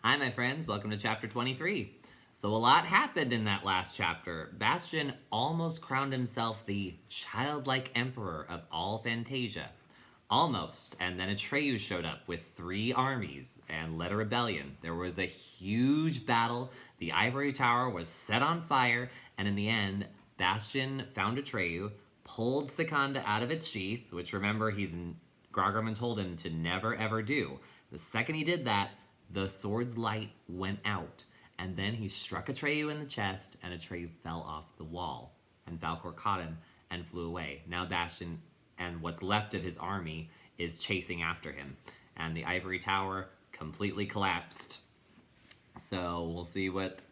Hi, my friends. Welcome to chapter 23. So, a lot happened in that last chapter. Bastian almost crowned himself the childlike emperor of all Fantasia. Almost. And then Atreus showed up with 3 armies and led a rebellion. There was a huge battle. The ivory tower was set on fire. And in the end, Bastian found Atreus, pulled Seconda out of its sheath, which remember, Gargamel told him to never ever do. The second he did that, the sword's light went out, and then he struck Atreyu in the chest, and Atreyu fell off the wall. And Falkor caught him and flew away. Now Bastian and what's left of his army is chasing after him, and the ivory tower completely collapsed. So we'll see what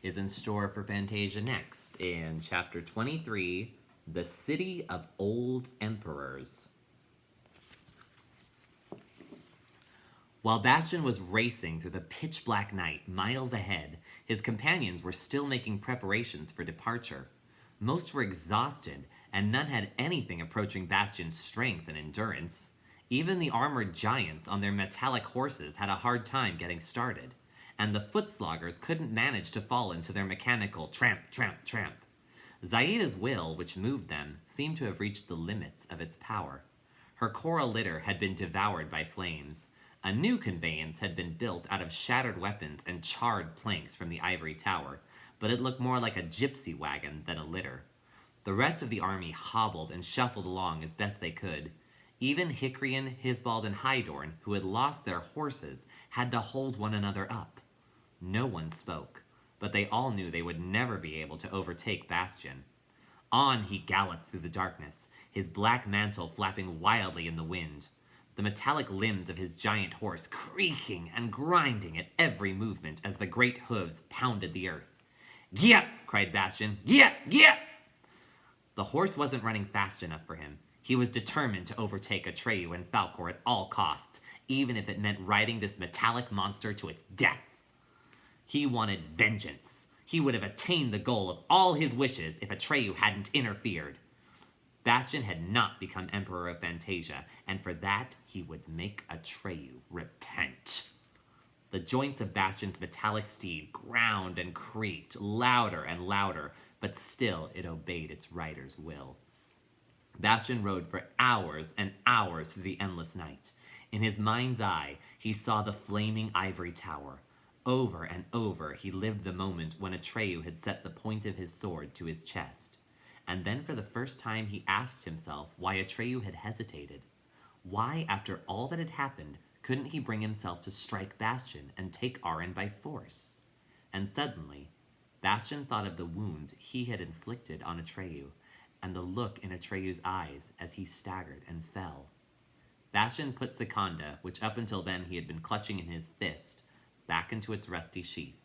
is in store for Fantasia next in chapter 23, The City of Old Emperors. While Bastian was racing through the pitch-black night miles ahead, his companions were still making preparations for departure. Most were exhausted, and none had anything approaching Bastian's strength and endurance. Even the armored giants on their metallic horses had a hard time getting started, and the foot-sloggers couldn't manage to fall into their mechanical tramp, tramp, tramp. Zaida's will, which moved them, seemed to have reached the limits of its power. Her coral litter had been devoured by flames. A new conveyance had been built out of shattered weapons and charred planks from the ivory tower, but it looked more like a gypsy wagon than a litter. The rest of the army hobbled and shuffled along as best they could. Even Hicorian, Hisbald, and Hydorn, who had lost their horses, had to hold one another up. No one spoke, but they all knew they would never be able to overtake Bastian. On he galloped through the darkness, his black mantle flapping wildly in the wind. The metallic limbs of his giant horse creaking and grinding at every movement as the great hooves pounded the earth. "Gee up!" cried Bastian. "Gee up! Gee up!" The horse wasn't running fast enough for him. He was determined to overtake Atreyu and Falkor at all costs, even if it meant riding this metallic monster to its death. He wanted vengeance. He would have attained the goal of all his wishes if Atreyu hadn't interfered. Bastian had not become Emperor of Fantasia, and for that he would make Atreyu repent. The joints of Bastian's metallic steed ground and creaked louder and louder, but still it obeyed its rider's will. Bastian rode for hours and hours through the endless night. In his mind's eye, he saw the flaming ivory tower. Over and over he lived the moment when Atreyu had set the point of his sword to his chest. And then for the first time he asked himself why Atreyu had hesitated. Why, after all that had happened, couldn't he bring himself to strike Bastian and take Arin by force? And suddenly, Bastian thought of the wounds he had inflicted on Atreyu, and the look in Atreyu's eyes as he staggered and fell. Bastian put Seconda, which up until then he had been clutching in his fist, back into its rusty sheath.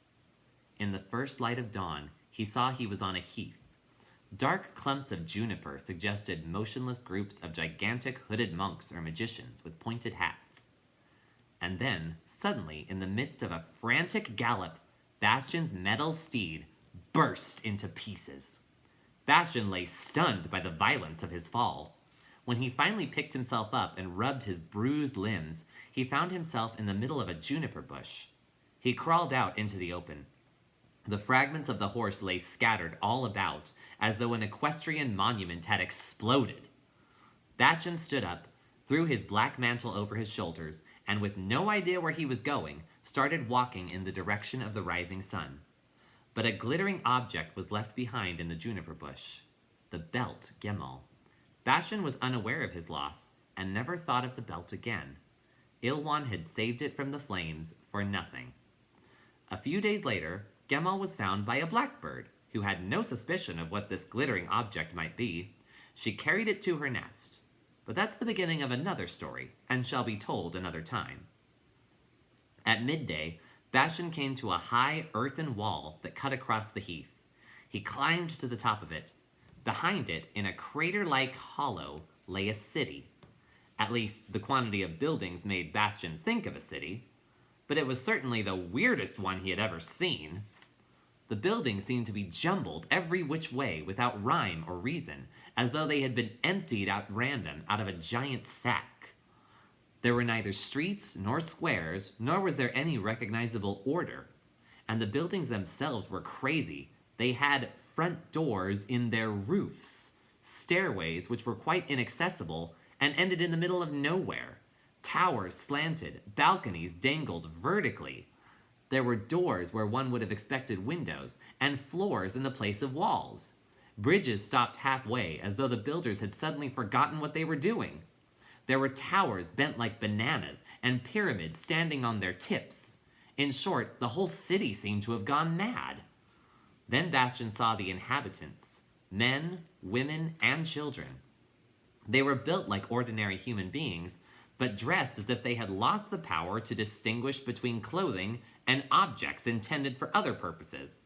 In the first light of dawn, he saw he was on a heath. Dark clumps of juniper suggested motionless groups of gigantic hooded monks or magicians with pointed hats. And then, suddenly, in the midst of a frantic gallop, Bastian's metal steed burst into pieces. Bastian lay stunned by the violence of his fall. When he finally picked himself up and rubbed his bruised limbs, he found himself in the middle of a juniper bush. He crawled out into the open. The fragments of the horse lay scattered all about, as though an equestrian monument had exploded. Bastian stood up, threw his black mantle over his shoulders, and with no idea where he was going, started walking in the direction of the rising sun. But a glittering object was left behind in the juniper bush. The belt Gemmal. Bastian was unaware of his loss, and never thought of the belt again. Ilwan had saved it from the flames for nothing. A few days later, Gemmal was found by a blackbird, who had no suspicion of what this glittering object might be. She carried it to her nest. But that's the beginning of another story, and shall be told another time. At midday, Bastian came to a high earthen wall that cut across the heath. He climbed to the top of it. Behind it, in a crater-like hollow, lay a city. At least, the quantity of buildings made Bastian think of a city, but it was certainly the weirdest one he had ever seen. The buildings seemed to be jumbled every which way without rhyme or reason, as though they had been emptied at random out of a giant sack. There were neither streets nor squares, nor was there any recognizable order. And the buildings themselves were crazy. They had front doors in their roofs, stairways which were quite inaccessible and ended in the middle of nowhere. Towers slanted, balconies dangled vertically. There were doors where one would have expected windows, and floors in the place of walls. Bridges stopped halfway, as though the builders had suddenly forgotten what they were doing. There were towers bent like bananas, and pyramids standing on their tips. In short, the whole city seemed to have gone mad. Then Bastian saw the inhabitants, men, women, and children. They were built like ordinary human beings, but dressed as if they had lost the power to distinguish between clothing and objects intended for other purposes.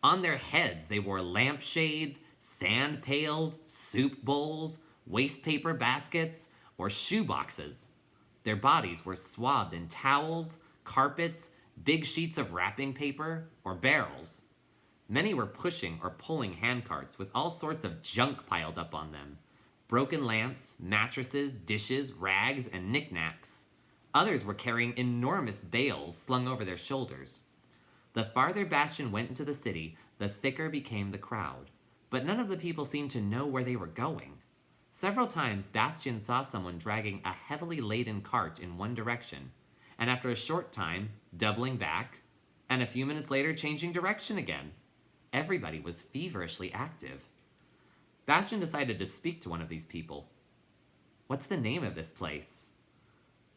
On their heads they wore lampshades, sand pails, soup bowls, wastepaper baskets, or shoe boxes. Their bodies were swathed in towels, carpets, big sheets of wrapping paper, or barrels. Many were pushing or pulling handcarts with all sorts of junk piled up on them. Broken lamps, mattresses, dishes, rags, and knickknacks. Others were carrying enormous bales slung over their shoulders. The farther Bastian went into the city, the thicker became the crowd. But none of the people seemed to know where they were going. Several times Bastian saw someone dragging a heavily laden cart in one direction, and after a short time, doubling back, and a few minutes later changing direction again. Everybody was feverishly active. Bastian decided to speak to one of these people. "What's the name of this place?"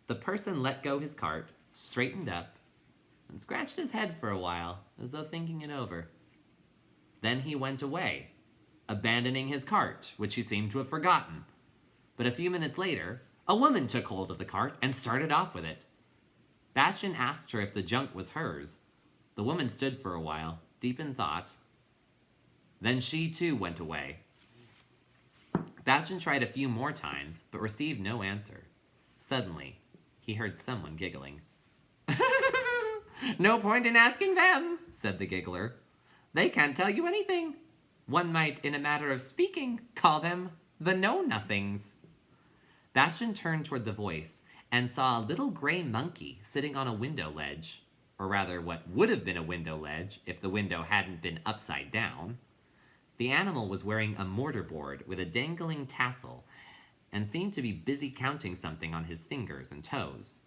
The person let go his cart, straightened up, and scratched his head for a while, as though thinking it over. Then he went away, abandoning his cart, which he seemed to have forgotten. But a few minutes later, a woman took hold of the cart and started off with it. Bastian asked her if the junk was hers. The woman stood for a while, deep in thought. Then she too went away. Bastian tried a few more times, but received no answer. Suddenly, he heard someone giggling. "No point in asking them," said the giggler. "They can't tell you anything. One might, in a matter of speaking, call them the know-nothings." Bastian turned toward the voice and saw a little gray monkey sitting on a window ledge, or rather what would have been a window ledge if the window hadn't been upside down. The animal was wearing a mortarboard with a dangling tassel and seemed to be busy counting something on his fingers and toes.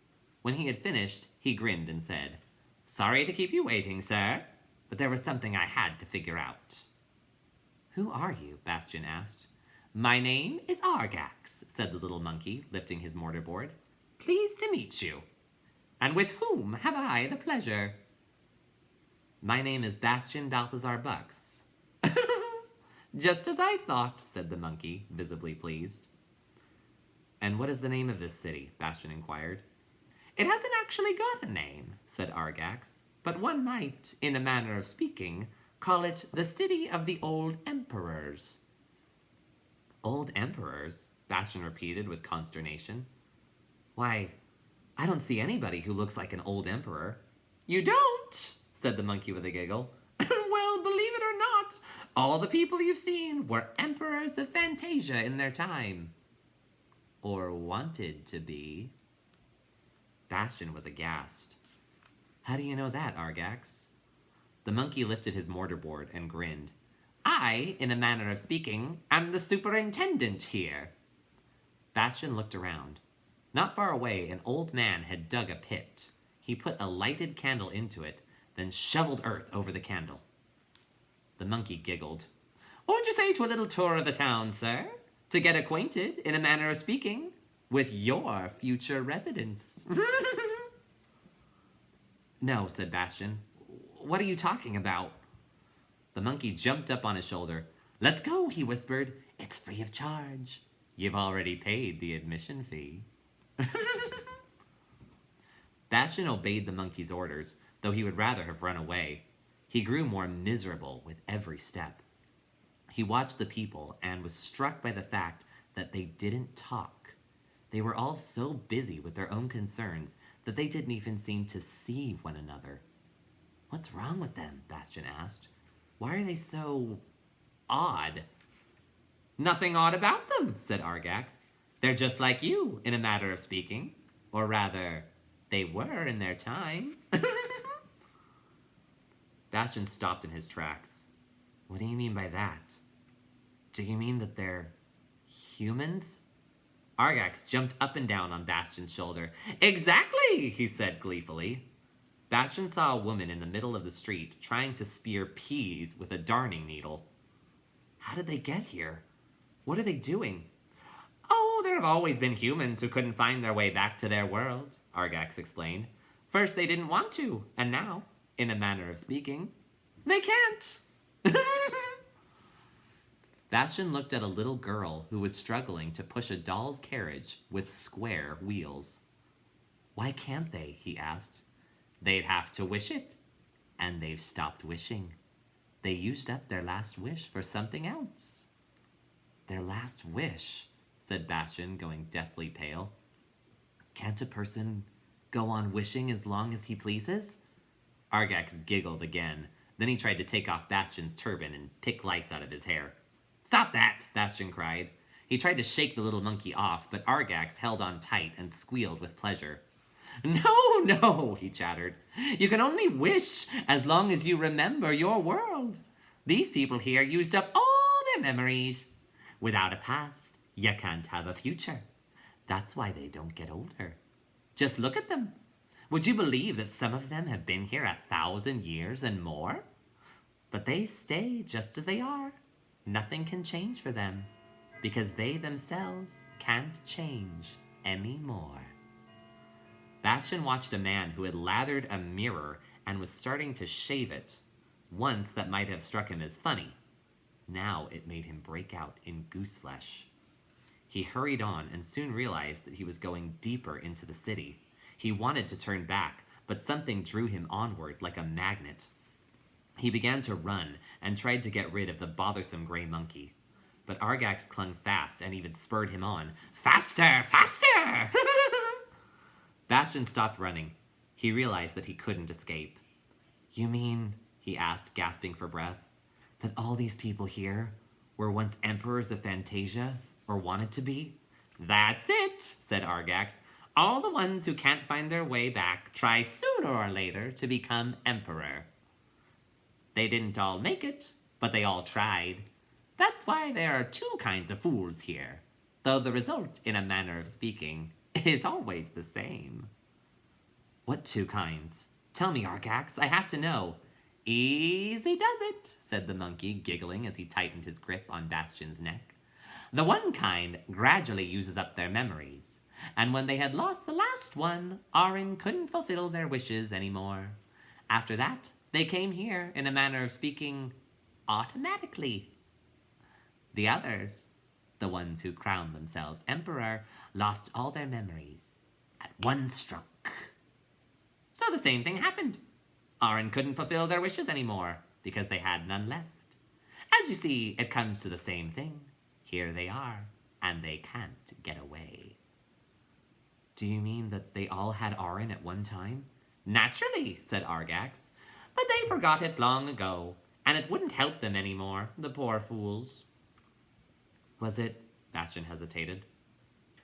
When he had finished, he grinned and said, "Sorry to keep you waiting, sir, but there was something I had to figure out." "Who are you?" Bastian asked. "My name is Argax," said the little monkey, lifting his mortarboard. "Pleased to meet you. And with whom have I the pleasure?" "My name is Bastian Balthazar Bucks." "Just as I thought," said the monkey, visibly pleased. "And what is the name of this city?" Bastian inquired. "It hasn't actually got a name," said Argax, "but one might, in a manner of speaking, call it the City of the Old Emperors." "Old Emperors?" Bastian repeated with consternation. "Why, I don't see anybody who looks like an old emperor." "You don't?" said the monkey with a giggle. "Well, believe it or not, all the people you've seen were emperors of Fantasia in their time. Or wanted to be." Bastian was aghast. "How do you know that, Argax?" The monkey lifted his mortarboard and grinned. "I, in a manner of speaking, am the superintendent here." Bastian looked around. Not far away, an old man had dug a pit. He put a lighted candle into it, then shoveled earth over the candle. The monkey giggled. "Won't you say to a little tour of the town, sir? To get acquainted, in a manner of speaking, with your future residents." "No," said Bastian. "What are you talking about?" The monkey jumped up on his shoulder. "Let's go," he whispered. "It's free of charge. You've already paid the admission fee." Bastian obeyed the monkey's orders, though he would rather have run away. He grew more miserable with every step. He watched the people and was struck by the fact that they didn't talk. They were all so busy with their own concerns that they didn't even seem to see one another. "What's wrong with them?" Bastian asked. "Why are they so odd?" "Nothing odd about them," said Argax. "They're just like you, in a matter of speaking. Or rather, they were in their time. Bastian stopped in his tracks. What do you mean by that? Do you mean that they're humans? Argax jumped up and down on Bastian's shoulder. Exactly, he said gleefully. Bastian saw a woman in the middle of the street trying to spear peas with a darning needle. How did they get here? What are they doing? Oh, there have always been humans who couldn't find their way back to their world, Argax explained. First they didn't want to, and now, in a manner of speaking, they can't. Bastian looked at a little girl who was struggling to push a doll's carriage with square wheels. Why can't they? He asked. They'd have to wish it, and they've stopped wishing. They used up their last wish for something else. Their last wish, said Bastian, going deathly pale. Can't a person go on wishing as long as he pleases? Argax giggled again. Then he tried to take off Bastian's turban and pick lice out of his hair. Stop that, Bastian cried. He tried to shake the little monkey off, but Argax held on tight and squealed with pleasure. No, no, he chattered. You can only wish as long as you remember your world. These people here used up all their memories. Without a past, you can't have a future. That's why they don't get older. Just look at them. Would you believe that some of them have been here 1,000 years and more? But they stay just as they are. Nothing can change for them, because they themselves can't change anymore. Bastian watched a man who had lathered a mirror and was starting to shave it. Once that might have struck him as funny. Now it made him break out in goose flesh. He hurried on and soon realized that he was going deeper into the city. He wanted to turn back, but something drew him onward like a magnet. He began to run and tried to get rid of the bothersome gray monkey. But Argax clung fast and even spurred him on. Faster! Faster! Bastian stopped running. He realized that he couldn't escape. You mean, he asked, gasping for breath, that all these people here were once emperors of Fantasia, or wanted to be? That's it, said Argax. All the ones who can't find their way back try sooner or later to become emperor. They didn't all make it, but they all tried. That's why there are two kinds of fools here, though the result, in a manner of speaking, is always the same. What two kinds? Tell me, Argax, I have to know. Easy does it, said the monkey, giggling as he tightened his grip on Bastian's neck. The one kind gradually uses up their memories, and when they had lost the last one, Arin couldn't fulfill their wishes anymore. After that, they came here, in a manner of speaking, automatically. The others, the ones who crowned themselves emperor, lost all their memories at one stroke. So the same thing happened. Arin couldn't fulfill their wishes anymore because they had none left. As you see, it comes to the same thing. Here they are, and they can't get away. Do you mean that they all had Arin at one time? Naturally, said Argax. But they forgot it long ago, and it wouldn't help them anymore, the poor fools. Was it, Bastian hesitated,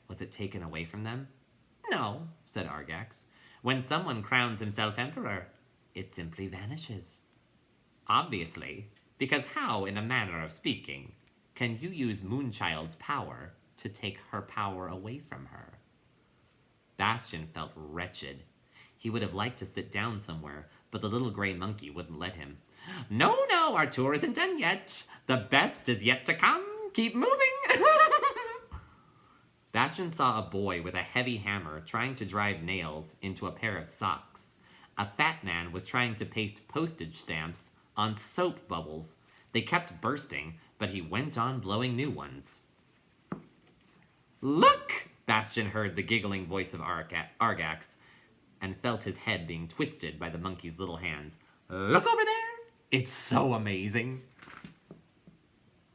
was it taken away from them? No, said Argax. When someone crowns himself emperor, it simply vanishes. Obviously, because how, in a manner of speaking, can you use Moonchild's power to take her power away from her? Bastian felt wretched. He would have liked to sit down somewhere, but the little gray monkey wouldn't let him. No, no, our tour isn't done yet. The best is yet to come. Keep moving. Bastian saw a boy with a heavy hammer trying to drive nails into a pair of socks. A fat man was trying to paste postage stamps on soap bubbles. They kept bursting, but he went on blowing new ones. Look! Bastian heard the giggling voice of Argax and felt his head being twisted by the monkey's little hands. Look over there! It's so amazing!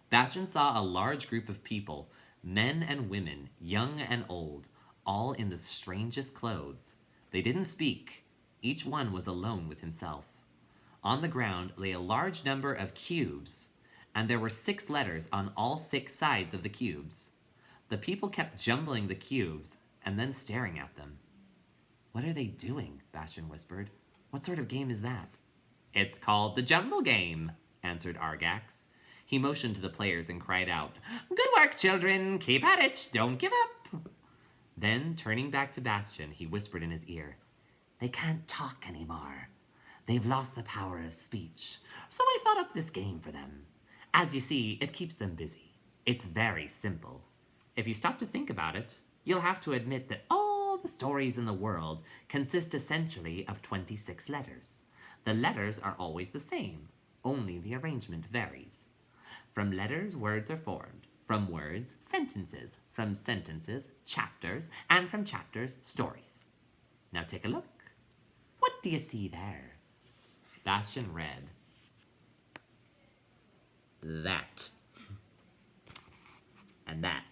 Bastian saw a large group of people, men and women, young and old, all in the strangest clothes. They didn't speak. Each one was alone with himself. On the ground lay a large number of cubes, and there were 6 letters on all 6 sides of the cubes. The people kept jumbling the cubes and then staring at them. What are they doing? Bastian whispered. What sort of game is that? It's called the Jumble Game, answered Argax. He motioned to the players and cried out, Good work, children! Keep at it! Don't give up! Then, turning back to Bastian, he whispered in his ear, They can't talk anymore. They've lost the power of speech, so I thought up this game for them. As you see, it keeps them busy. It's very simple. If you stop to think about it, you'll have to admit that all the stories in the world consist essentially of 26 letters. The letters are always the same, only the arrangement varies. From letters, words are formed. From words, sentences. From sentences, chapters. And from chapters, stories. Now take a look. What do you see there? Bastian read, That. And that.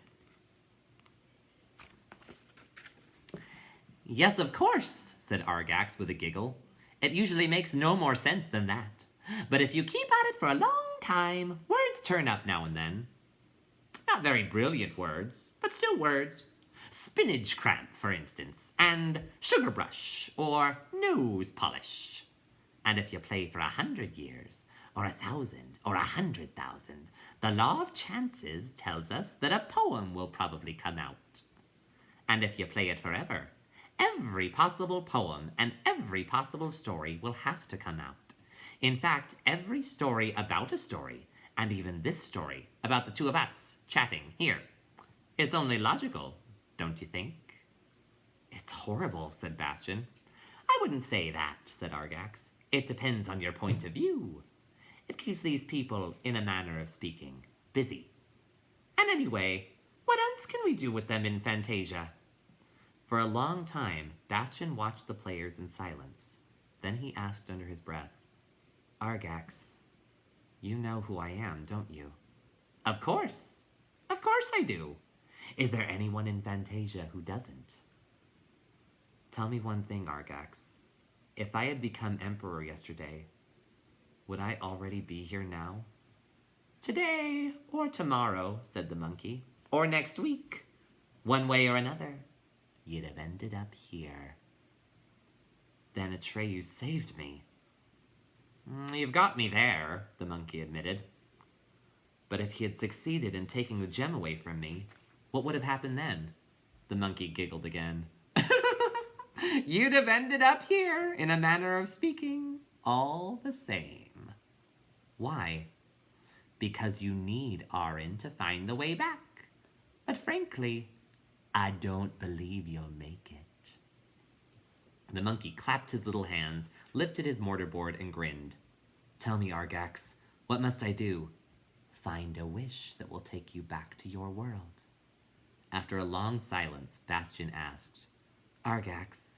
Yes, of course, said Argax with a giggle. It usually makes no more sense than that. But if you keep at it for a long time, words turn up now and then. Not very brilliant words, but still words. Spinach cramp, for instance, and sugar brush, or nose polish. And if you play for 100 years, or 1,000, or 100,000, the law of chances tells us that a poem will probably come out. And if you play it forever, every possible poem and every possible story will have to come out. In fact, every story about a story, and even this story about the two of us chatting here, it's only logical, don't you think? It's horrible, said Bastian. I wouldn't say that, said Argax. It depends on your point of view. It keeps these people, in a manner of speaking, busy. And anyway, what else can we do with them in Fantasia? For a long time, Bastian watched the players in silence. Then he asked under his breath, Argax, you know who I am, don't you? Of course. Of course I do. Is there anyone in Fantasia who doesn't? Tell me one thing, Argax. If I had become emperor yesterday, would I already be here now? Today or tomorrow, said the monkey. Or next week. One way or another, you'd have ended up here. Then Atreyu saved me. You've got me there, the monkey admitted. But if he had succeeded in taking the gem away from me, what would have happened then? The monkey giggled again. You'd have ended up here, in a manner of speaking, all the same. Why? Because you need Arin to find the way back. But frankly, I don't believe you'll make it. The monkey clapped his little hands, lifted his mortarboard, and grinned. Tell me, Argax, what must I do? Find a wish that will take you back to your world. After a long silence, Bastian asked, Argax,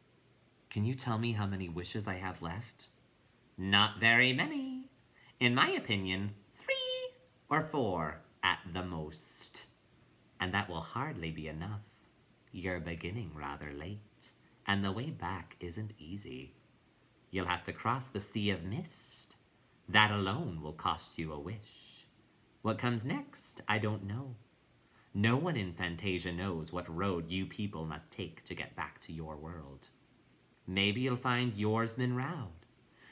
can you tell me how many wishes I have left? Not very many. In my opinion, 3 or 4 at the most. And that will hardly be enough. You're beginning rather late, and the way back isn't easy. You'll have to cross the Sea of Mist. That alone will cost you a wish. What comes next, I don't know. No one in Fantasia knows what road you people must take to get back to your world. Maybe you'll find Yorsman Raud.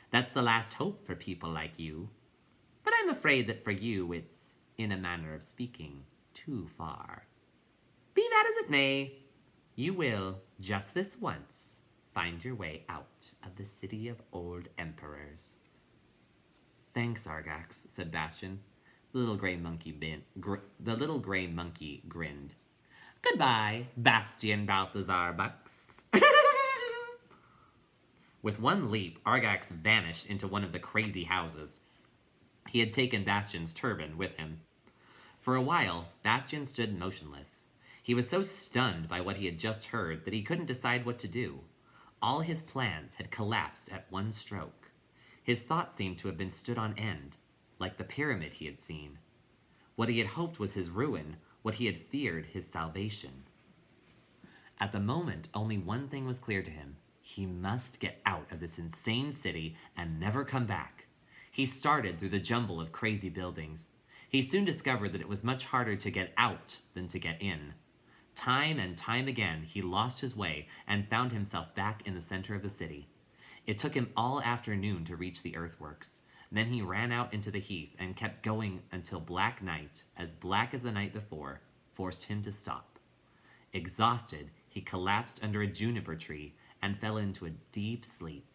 That's the last hope for people like you. But I'm afraid that for you, it's, in a manner of speaking, too far. Be that as it may, you will, just this once, find your way out of the city of old emperors. Thanks, Argax, said Bastian. The little gray monkey grinned. Goodbye, Bastian Balthazar Bucks. With one leap, Argax vanished into one of the crazy houses. He had taken Bastian's turban with him. For a while, Bastian stood motionless. He was so stunned by what he had just heard that he couldn't decide what to do. All his plans had collapsed at one stroke. His thoughts seemed to have been stood on end, like the pyramid he had seen. What he had hoped was his ruin, what he had feared his salvation. At the moment, only one thing was clear to him. He must get out of this insane city and never come back. He started through the jumble of crazy buildings. He soon discovered that it was much harder to get out than to get in. Time and time again, he lost his way and found himself back in the center of the city. It took him all afternoon to reach the earthworks. Then he ran out into the heath and kept going until black night, as black as the night before, forced him to stop. Exhausted, he collapsed under a juniper tree and fell into a deep sleep.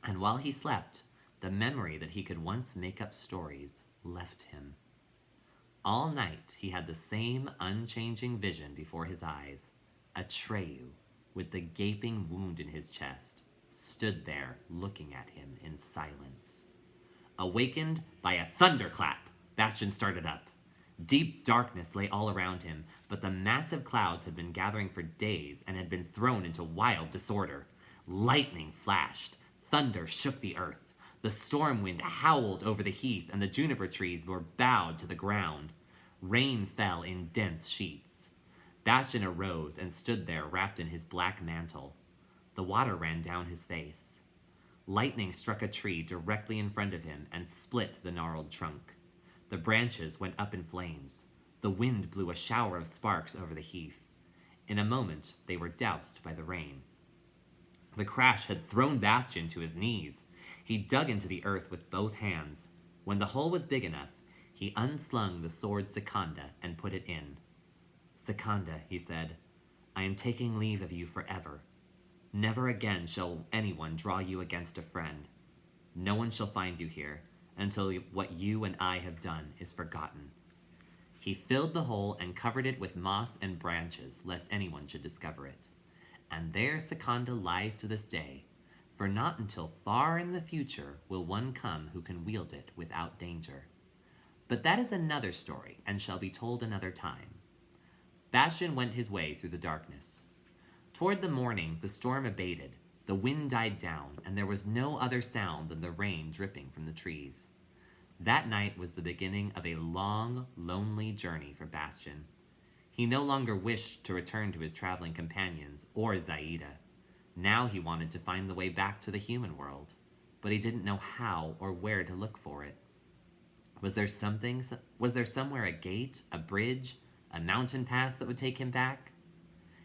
And while he slept, the memory that he could once make up stories left him. All night he had the same unchanging vision before his eyes. Atreyu, with the gaping wound in his chest, stood there looking at him in silence. Awakened by a thunderclap, Bastian started up. Deep darkness lay all around him, but the massive clouds had been gathering for days and had been thrown into wild disorder. Lightning flashed, thunder shook the earth. The storm wind howled over the heath, and the juniper trees were bowed to the ground. Rain fell in dense sheets. Bastian arose and stood there wrapped in his black mantle. The water ran down his face. Lightning struck a tree directly in front of him and split the gnarled trunk. The branches went up in flames. The wind blew a shower of sparks over the heath. In a moment, they were doused by the rain. The crash had thrown Bastian to his knees. He dug into the earth with both hands. When the hole was big enough, he unslung the sword Secunda and put it in. "Secunda," he said, "I am taking leave of you forever. Never again shall anyone draw you against a friend. No one shall find you here until what you and I have done is forgotten." He filled the hole and covered it with moss and branches, lest anyone should discover it. And there Secunda lies to this day, for not until far in the future will one come who can wield it without danger. But that is another story, and shall be told another time. Bastian went his way through the darkness. Toward the morning, the storm abated, the wind died down, and there was no other sound than the rain dripping from the trees. That night was the beginning of a long, lonely journey for Bastian. He no longer wished to return to his traveling companions or Zaida. Now he wanted to find the way back to the human world, but he didn't know how or where to look for it. Was there somewhere a gate, a bridge, a mountain pass that would take him back?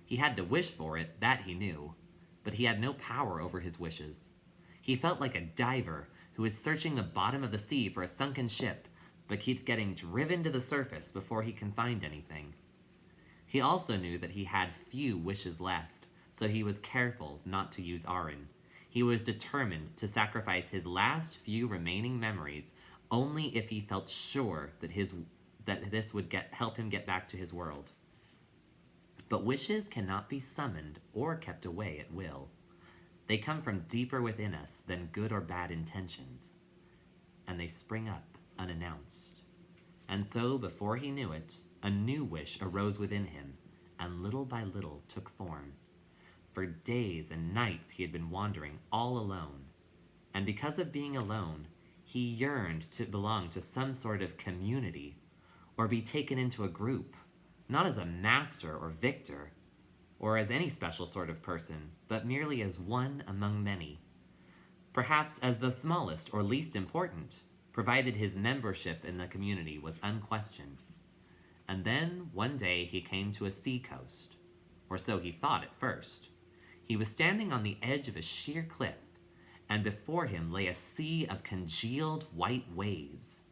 He had to wish for it, that he knew, but he had no power over his wishes. He felt like a diver who is searching the bottom of the sea for a sunken ship, but keeps getting driven to the surface before he can find anything. He also knew that he had few wishes left, so he was careful not to use Arin. He was determined to sacrifice his last few remaining memories only if he felt sure that this would help him get back to his world. But wishes cannot be summoned or kept away at will. They come from deeper within us than good or bad intentions, and they spring up unannounced. And so, before he knew it, a new wish arose within him, and little by little took form. For days and nights he had been wandering all alone, and because of being alone, he yearned to belong to some sort of community, or be taken into a group, not as a master or victor, or as any special sort of person, but merely as one among many. Perhaps as the smallest or least important, provided his membership in the community was unquestioned. And then, one day, he came to a seacoast, or so he thought at first. He was standing on the edge of a sheer cliff, and before him lay a sea of congealed white waves.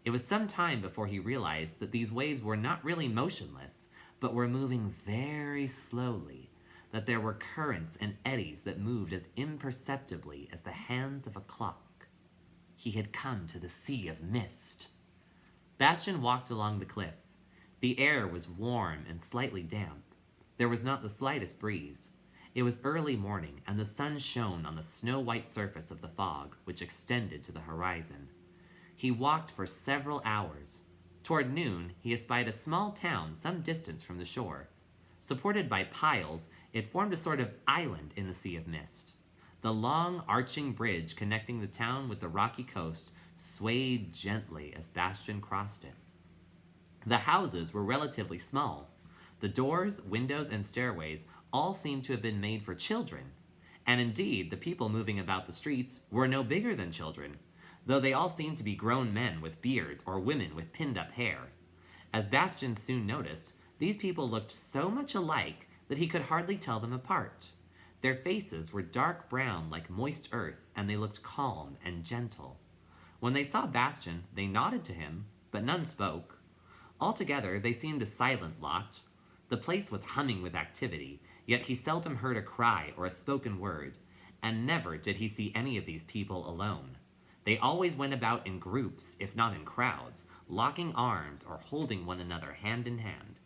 It was some time before he realized that these waves were not really motionless, but were moving very slowly, that there were currents and eddies that moved as imperceptibly as the hands of a clock. He had come to the Sea of Mist. Bastian walked along the cliff. The air was warm and slightly damp. There was not the slightest breeze. It was early morning, and the sun shone on the snow-white surface of the fog, which extended to the horizon. He walked for several hours. Toward noon, he espied a small town some distance from the shore. Supported by piles, it formed a sort of island in the Sea of Mist. The long, arching bridge connecting the town with the rocky coast swayed gently as Bastian crossed it. The houses were relatively small. The doors, windows, and stairways all seemed to have been made for children, and indeed the people moving about the streets were no bigger than children, though they all seemed to be grown men with beards or women with pinned-up hair. As Bastian soon noticed, These people looked so much alike that he could hardly tell them apart. Their faces were dark brown like moist earth, and they looked calm and gentle. When they saw Bastian, they nodded to him, but none spoke. Altogether, they seemed a silent lot. The place was humming with activity, yet he seldom heard a cry or a spoken word, and never did he see any of these people alone. They always went about in groups, if not in crowds, locking arms or holding one another hand in hand.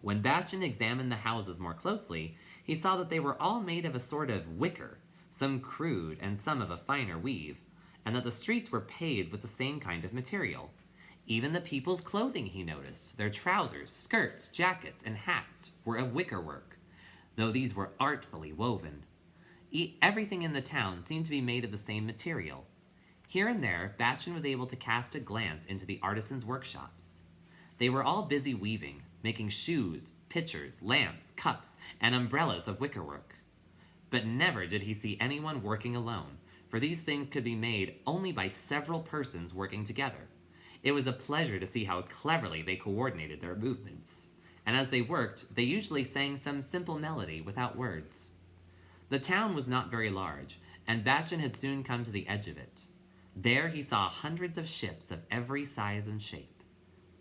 When Bastian examined the houses more closely, he saw that they were all made of a sort of wicker, some crude and some of a finer weave, and that the streets were paved with the same kind of material. Even the people's clothing, he noticed, their trousers, skirts, jackets, and hats, were of wickerwork, though these were artfully woven. Everything in the town seemed to be made of the same material. Here and there, Bastian was able to cast a glance into the artisans' workshops. They were all busy weaving, making shoes, pitchers, lamps, cups, and umbrellas of wickerwork. But never did he see anyone working alone, for these things could be made only by several persons working together. It was a pleasure to see how cleverly they coordinated their movements, and as they worked, they usually sang some simple melody without words. The town was not very large, and Bastian had soon come to the edge of it. There he saw hundreds of ships of every size and shape.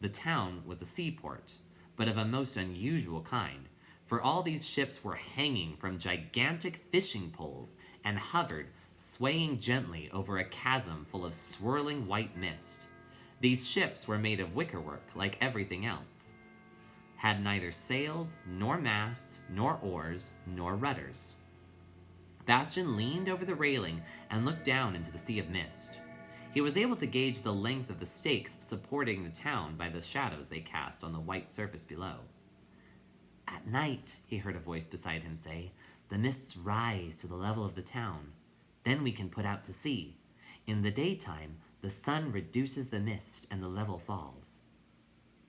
The town was a seaport, but of a most unusual kind, for all these ships were hanging from gigantic fishing poles and hovered, swaying gently over a chasm full of swirling white mist. These ships were made of wickerwork like everything else, had neither sails, nor masts, nor oars, nor rudders. Bastian leaned over the railing and looked down into the sea of mist. He was able to gauge the length of the stakes supporting the town by the shadows they cast on the white surface below. "At night," he heard a voice beside him say, "the mists rise to the level of the town. Then we can put out to sea. In the daytime, the sun reduces the mist and the level falls."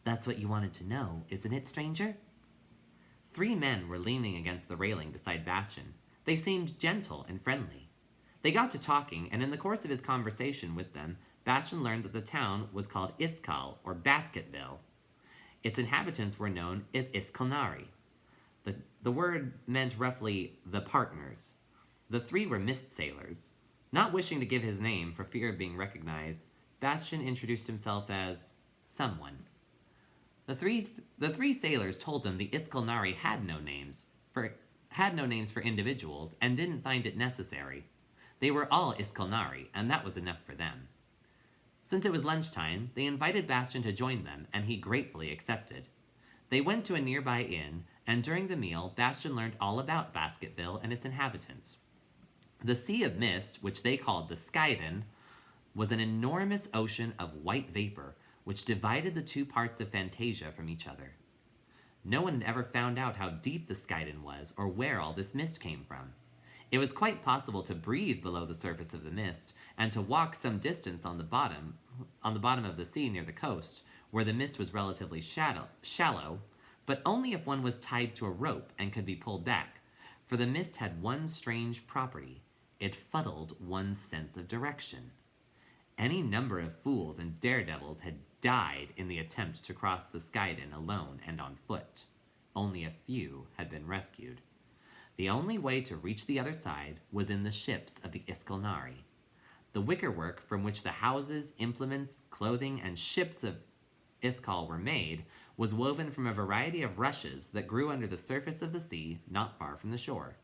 "That's what you wanted to know, isn't it, stranger?" 3 men were leaning against the railing beside Bastian. They seemed gentle and friendly. They got to talking, and in the course of his conversation with them, Bastian learned that the town was called Iskal, or Basketville. Its inhabitants were known as Iskalnari. The word meant roughly the partners. The 3 were mist sailors. Not wishing to give his name for fear of being recognized, Bastian introduced himself as someone. The three sailors told him the Iskalnari had no names for individuals and didn't find it necessary. They were all Iskalnari, and that was enough for them. Since it was lunchtime, they invited Bastian to join them, and he gratefully accepted. They went to a nearby inn, and during the meal, Bastian learned all about Basketville and its inhabitants. The Sea of Mist, which they called the Skyden, was an enormous ocean of white vapor, which divided the 2 parts of Fantasia from each other. No one had ever found out how deep the Skyden was, or where all this mist came from. It was quite possible to breathe below the surface of the mist, and to walk some distance on the bottom of the sea near the coast, where the mist was relatively shallow, but only if one was tied to a rope and could be pulled back, for the mist had one strange property: it fuddled one's sense of direction. Any number of fools and daredevils had died in the attempt to cross the Skyden alone and on foot. Only a few had been rescued. The only way to reach the other side was in the ships of the Iskalnari. The wickerwork from which the houses, implements, clothing, and ships of Iskal were made was woven from a variety of rushes that grew under the surface of the sea not far from the shore.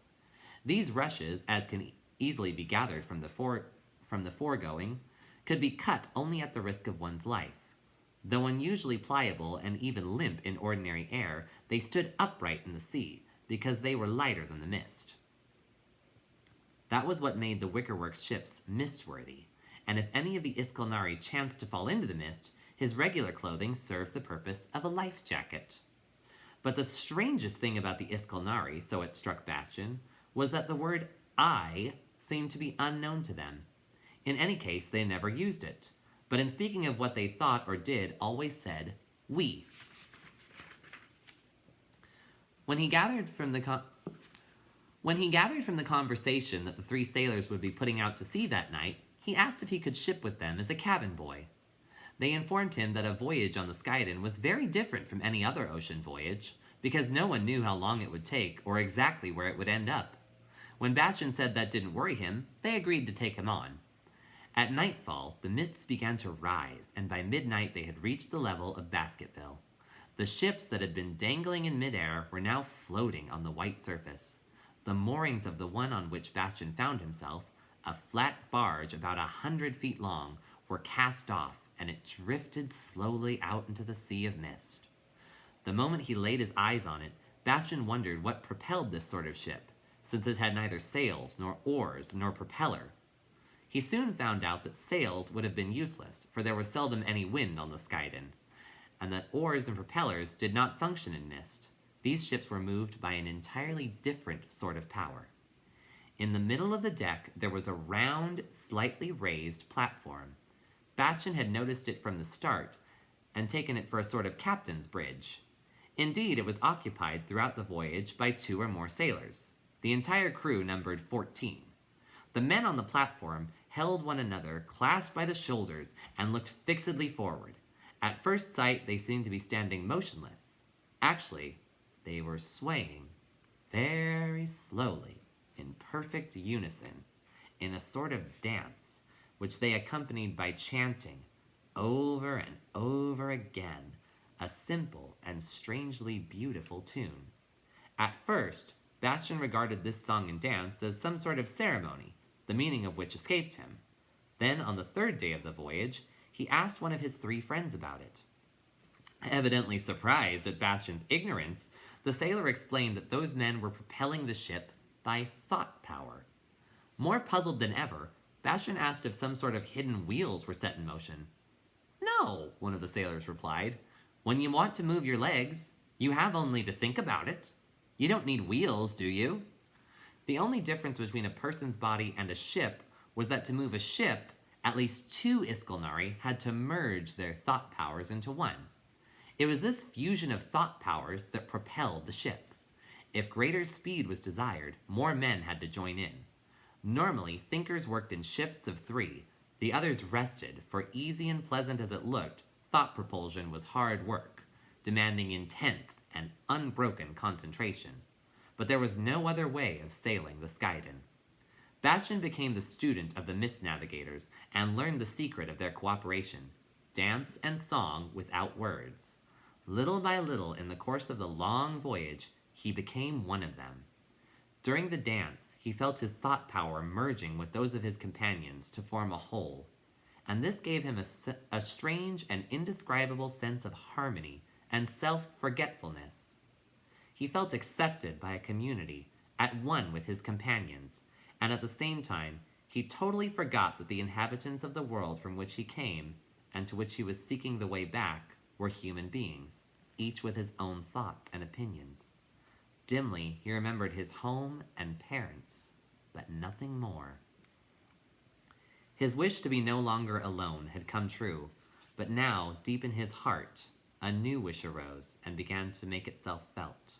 These rushes, as can easily be gathered from the foregoing, could be cut only at the risk of one's life. Though unusually pliable and even limp in ordinary air, they stood upright in the sea, because they were lighter than the mist. That was what made the wickerwork ships mist-worthy, and if any of the Iskalnari chanced to fall into the mist, his regular clothing served the purpose of a life jacket. But the strangest thing about the Iskalnari, so it struck Bastian, was that the word "I" seemed to be unknown to them. In any case, they never used it, but in speaking of what they thought or did, always said "we." When he gathered from the conversation that the 3 sailors would be putting out to sea that night, he asked if he could ship with them as a cabin boy. They informed him that a voyage on the Skyden was very different from any other ocean voyage, because no one knew how long it would take or exactly where it would end up. When Bastian said that didn't worry him, they agreed to take him on. At nightfall, the mists began to rise, and by midnight they had reached the level of Basketville. The ships that had been dangling in midair were now floating on the white surface. The moorings of the one on which Bastian found himself, a flat barge about 100 feet long, were cast off, and it drifted slowly out into the sea of mist. The moment he laid his eyes on it, Bastian wondered what propelled this sort of ship, since it had neither sails, nor oars, nor propeller. He soon found out that sails would have been useless, for there was seldom any wind on the Skyden, and that oars and propellers did not function in mist. These ships were moved by an entirely different sort of power. In the middle of the deck, there was a round, slightly raised platform. Bastian had noticed it from the start, and taken it for a sort of captain's bridge. Indeed, it was occupied throughout the voyage by 2 or more sailors. The entire crew numbered 14. The men on the platform held one another, clasped by the shoulders, and looked fixedly forward. At first sight, they seemed to be standing motionless. Actually, they were swaying very slowly, in perfect unison, in a sort of dance, which they accompanied by chanting, over and over again, a simple and strangely beautiful tune. At first, Bastian regarded this song and dance as some sort of ceremony, the meaning of which escaped him. Then, on the 3rd day of the voyage, he asked one of his 3 friends about it. Evidently surprised at Bastian's ignorance, the sailor explained that those men were propelling the ship by thought power. More puzzled than ever, Bastian asked if some sort of hidden wheels were set in motion. "No," one of the sailors replied. "When you want to move your legs, you have only to think about it. You don't need wheels, do you?" The only difference between a person's body and a ship was that to move a ship, at least 2 Iskelnari had to merge their thought powers into one. It was this fusion of thought powers that propelled the ship. If greater speed was desired, more men had to join in. Normally, thinkers worked in shifts of 3. The others rested, for easy and pleasant as it looked, thought propulsion was hard work, demanding intense and unbroken concentration. But there was no other way of sailing the Skyden. Bastian became the student of the Mist Navigators and learned the secret of their cooperation, dance and song without words. Little by little, in the course of the long voyage, he became one of them. During the dance, he felt his thought power merging with those of his companions to form a whole, and this gave him a strange and indescribable sense of harmony and self-forgetfulness. He felt accepted by a community, at one with his companions, and at the same time, he totally forgot that the inhabitants of the world from which he came, and to which he was seeking the way back, were human beings, each with his own thoughts and opinions. Dimly, he remembered his home and parents, but nothing more. His wish to be no longer alone had come true, but now, deep in his heart, a new wish arose and began to make itself felt.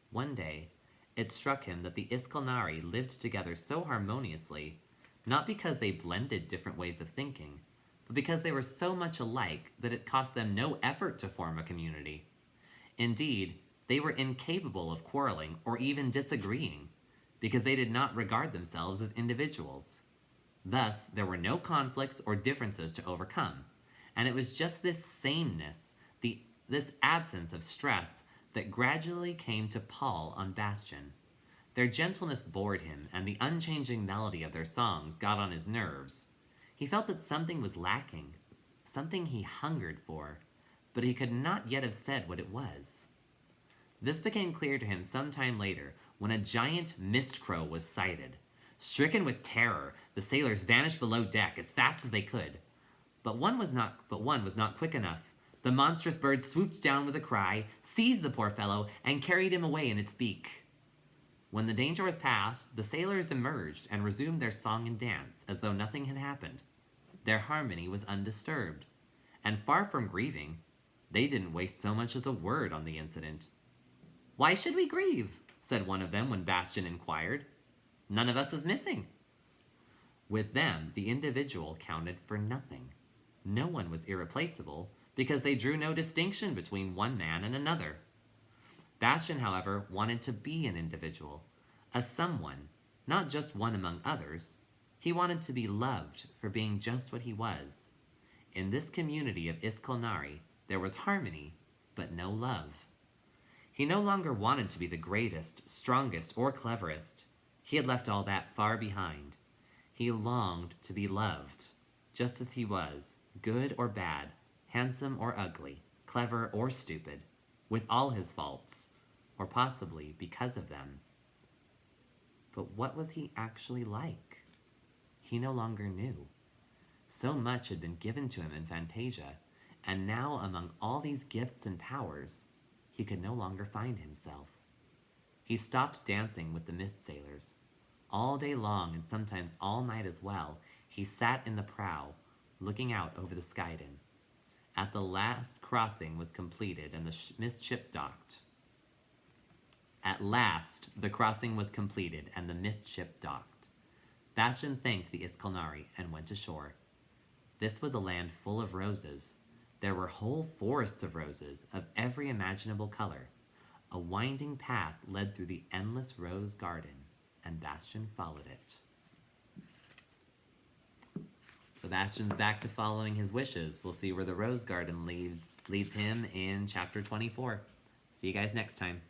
One day, it struck him that the Iskelnari lived together so harmoniously, not because they blended different ways of thinking, but because they were so much alike that it cost them no effort to form a community. Indeed, they were incapable of quarreling or even disagreeing, because they did not regard themselves as individuals. Thus, there were no conflicts or differences to overcome, and it was just this sameness, this absence of stress, that gradually came to pall on Bastian. Their gentleness bored him, and the unchanging melody of their songs got on his nerves. He felt that something was lacking, something he hungered for, but he could not yet have said what it was. This became clear to him some time later, when a giant mist crow was sighted. Stricken with terror, the sailors vanished below deck as fast as they could. But one was not quick enough. The monstrous bird swooped down with a cry, seized the poor fellow, and carried him away in its beak. When the danger was past, the sailors emerged and resumed their song and dance as though nothing had happened. Their harmony was undisturbed, and far from grieving, they didn't waste so much as a word on the incident. "Why should we grieve?" said one of them when Bastian inquired. "None of us is missing." With them, the individual counted for nothing. No one was irreplaceable because they drew no distinction between one man and another. Bastian, however, wanted to be an individual, a someone, not just one among others. He wanted to be loved for being just what he was. In this community of Iskolnari, there was harmony, but no love. He no longer wanted to be the greatest, strongest, or cleverest. He had left all that far behind. He longed to be loved, just as he was, good or bad, handsome or ugly, clever or stupid, with all his faults, or possibly because of them. But what was he actually like? He no longer knew. So much had been given to him in Fantasia, and now among all these gifts and powers, he could no longer find himself. He stopped dancing with the mist sailors. All day long, and sometimes all night as well, he sat in the prow, looking out over the Skyden. At the last crossing was completed and the mist ship docked. At last, the crossing was completed and the mist ship docked. Bastian thanked the Iskolnari and went ashore. This was a land full of roses. There were whole forests of roses of every imaginable color. A winding path led through the endless rose garden, and Bastian followed it. So Bastian's back to following his wishes. We'll see where the rose garden leads him in chapter 24. See you guys next time.